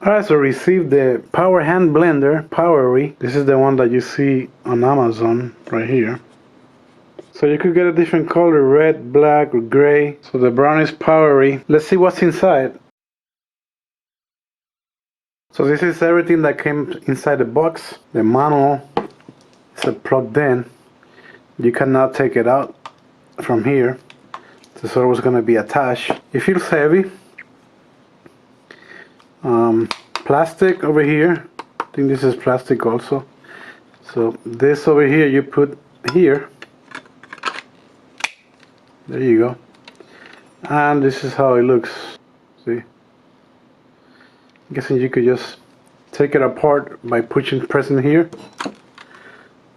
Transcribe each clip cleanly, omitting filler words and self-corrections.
Alright, so received the Power Hand Blender, Powery. This is the one that you see on Amazon right here. So you could get a different color, red, black, or gray. So the brown is Powery. Let's see what's inside. So this is everything that came inside the box. The manual is plugged in. You cannot take it out from here. This is always going to be attached. It feels heavy. Plastic over here. I think this is plastic also. So this over here you put here. There you go. And this is how it looks. See? I'm guessing you could just take it apart by pressing here.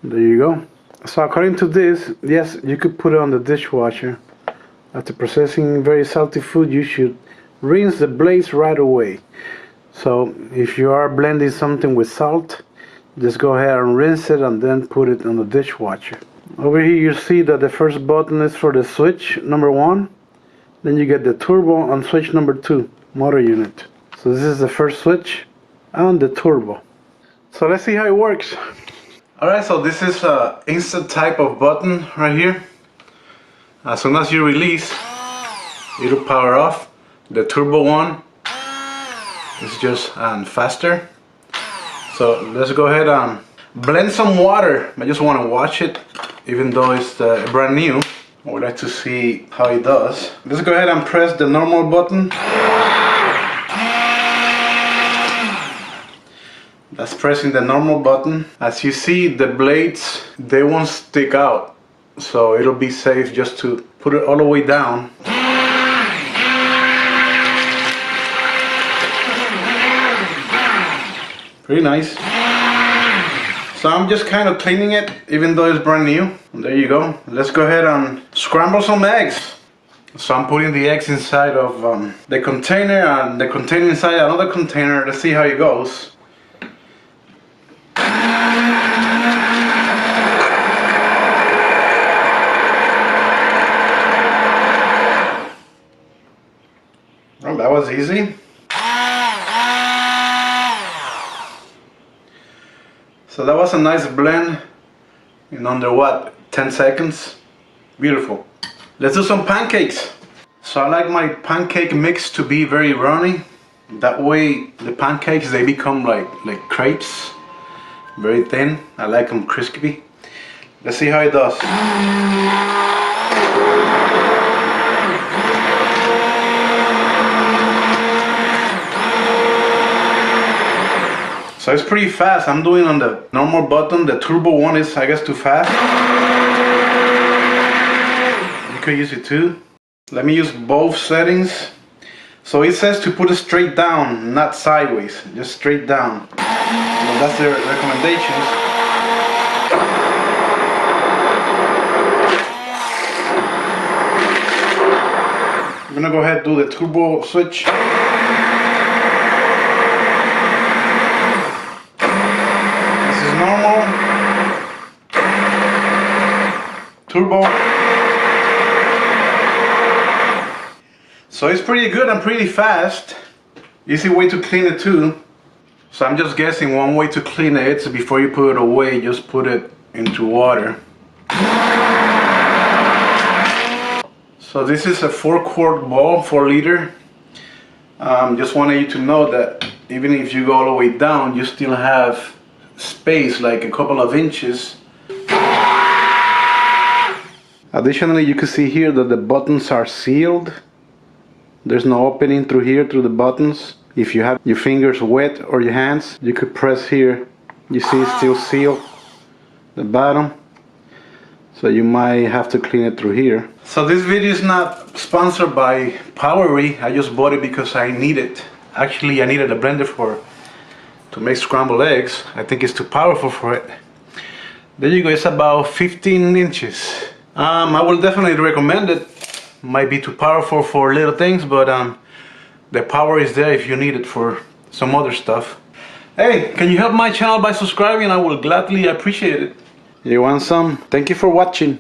There you go. So according to this, yes, you could put it on the dishwasher. After processing very salty food, you should rinse the blades right away. So if you are blending something with salt, just go ahead and rinse it and then put it on the dishwasher. Over here you see that the first button is for the switch number 1. Then you get the turbo on switch number 2, motor unit. So this is the first switch and the turbo. So let's see how it works. Alright, so this is an instant type of button right here. As soon as you release, it'll power off. The turbo one is just faster. So let's go ahead and blend some water. I just want to watch it, even though it's brand new. I would like to see how it does. Let's go ahead and press the normal button. That's pressing the normal button. As you see, the blades, they won't stick out. So it'll be safe just to put it all the way down. Pretty nice. So I'm just kind of cleaning it, even though it's brand new. And there you go. Let's go ahead and scramble some eggs. So I'm putting the eggs inside of the container and the container inside another container. Let's see how it goes. Well, that was easy. So that was a nice blend in under what, 10 seconds? Beautiful. Let's do some pancakes. So I like my pancake mix to be very runny. That way the pancakes, they become like crepes. Very thin. I like them crispy. Let's see how it does. So it's pretty fast. I'm doing on the normal button. The turbo one is, I guess, too fast. You could use it too. Let me use both settings. So it says to put it straight down, not sideways, just straight down. Well, that's their recommendations. I'm gonna go ahead and do the turbo switch. Normal, turbo. So it's pretty good and pretty fast. Easy way to clean it too. So I'm just guessing one way to clean it is before you put it away, just put it into water. So this is a 4-quart bowl, 4 liter. Just wanted you to know that even if you go all the way down, you still have space, like a couple of inches. Additionally, you can see here that the buttons are sealed. There's no opening through here, through the buttons. If you have your fingers wet or your hands, you could press here. You see it's still sealed, the bottom. So you might have to clean it through here. So this video is not sponsored by Powery. I just bought it because I need it. Actually, I needed a blender to make scrambled eggs. I think it's too powerful for it. There you go, it's about 15 inches. I will definitely recommend it. Might be too powerful for little things, but the power is there if you need it for some other stuff. Hey, can you help my channel by subscribing? I will gladly appreciate it. You want some? Thank you for watching.